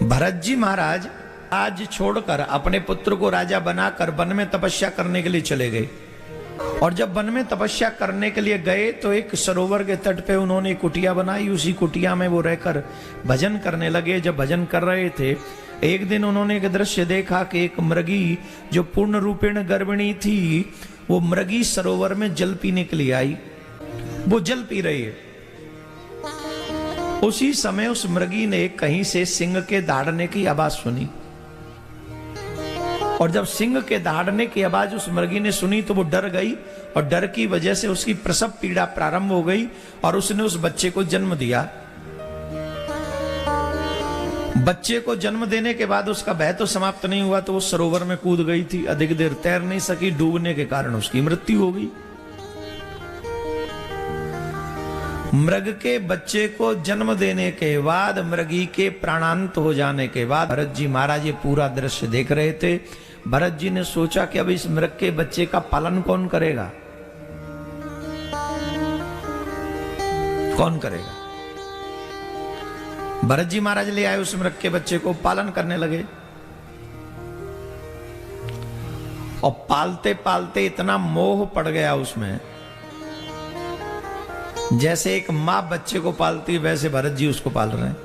भरत जी महाराज आज छोड़कर अपने पुत्र को राजा बनाकर वन में तपस्या करने के लिए चले गए। और जब वन में तपस्या करने के लिए गए तो एक सरोवर के तट पे उन्होंने कुटिया बनाई। उसी कुटिया में वो रहकर भजन करने लगे। जब भजन कर रहे थे, एक दिन उन्होंने एक दृश्य देखा कि एक मृगी जो पूर्ण रूपेण गर्भिणी थी, वो मृगी सरोवर में जल पीने के लिए आई। वो जल पी रही है। उसी समय उस मृगी ने कहीं से सिंह के दहाड़ने की आवाज सुनी। और जब सिंह के दहाड़ने की आवाज उस मृगी ने सुनी तो वो डर गई, और डर की वजह से उसकी प्रसव पीड़ा प्रारंभ हो गई और उसने उस बच्चे को जन्म दिया। बच्चे को जन्म देने के बाद उसका भय तो समाप्त नहीं हुआ, तो वो सरोवर में कूद गई थी। अधिक देर तैर नहीं सकी, डूबने के कारण उसकी मृत्यु हो गई। मृग के बच्चे को जन्म देने के बाद, मृगी के प्राणांत हो जाने के बाद भरत जी महाराज ये पूरा दृश्य देख रहे थे। भरत जी ने सोचा कि अब इस मृग के बच्चे का पालन कौन करेगा, कौन करेगा। भरत जी महाराज ले आए उस मृग के बच्चे को, पालन करने लगे। और पालते पालते इतना मोह पड़ गया उसमें, जैसे एक मां बच्चे को पालती है वैसे भरत जी उसको पाल रहे हैं।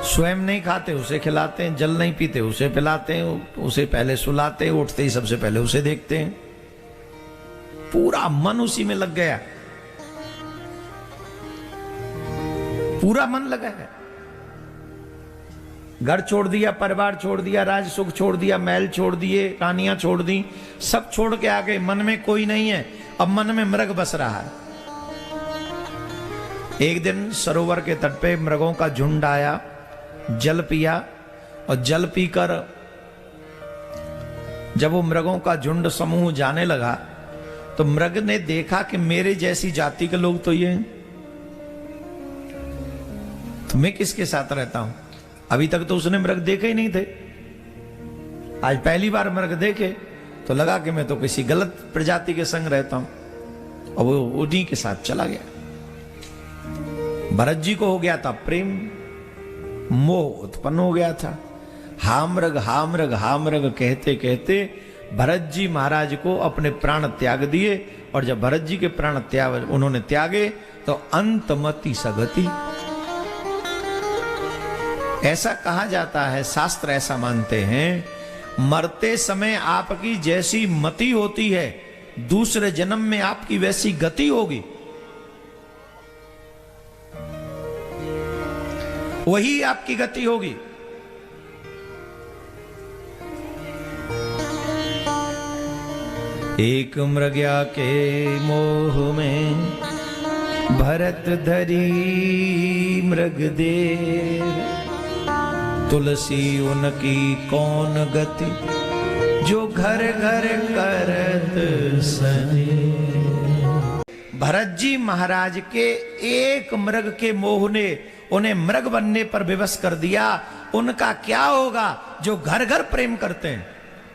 स्वयं नहीं खाते उसे खिलाते हैं, जल नहीं पीते उसे पिलाते हैं, उसे पहले सुलाते हैं, उठते ही सबसे पहले उसे देखते हैं। पूरा मन उसी में लग गया, पूरा मन लगा है। घर छोड़ दिया, परिवार छोड़ दिया, राज सुख छोड़ दिया, महल छोड़ दिए, रानियां छोड़ दी, सब छोड़ के आ गए। मन में कोई नहीं है, अब मन में मृग बस रहा है। एक दिन सरोवर के तट पे मृगों का झुंड आया, जल पिया, और जल पीकर जब वो मृगों का झुंड समूह जाने लगा तो मृग ने देखा कि मेरे जैसी जाति के लोग तो ये हैं, तो मैं किसके साथ रहता हूं। अभी तक तो उसने मृग देखे ही नहीं थे, आज पहली बार मृग देखे तो लगा कि मैं तो किसी गलत प्रजाति के संग रहता हूं, और वो उन्हीं के साथ चला गया। भरत जी को हो गया था प्रेम, मोह उत्पन्न हो गया था। हामृग हामृग हामृग कहते कहते भरत जी महाराज को अपने प्राण त्याग दिए। और जब भरत जी के प्राण उन्होंने त्यागे तो अंतमति सगति, ऐसा कहा जाता है, शास्त्र ऐसा मानते हैं, मरते समय आपकी जैसी मति होती है दूसरे जन्म में आपकी वैसी गति होगी। वही आपकी गति होगी। एक मृग्या के मोह में भरत धरी मृग देर, तुलसी उनकी कौन गति जो घर घर करत सने। भरत जी महाराज के एक मृग के मोह ने उन्हें मृग बनने पर विवश कर दिया। उनका क्या होगा जो घर घर प्रेम करते हैं,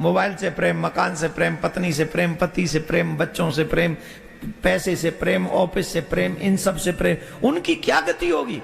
मोबाइल से प्रेम, मकान से प्रेम, पत्नी से प्रेम, पति से प्रेम, बच्चों से प्रेम, पैसे से प्रेम, ऑफिस से प्रेम, इन सब से प्रेम, उनकी क्या गति होगी।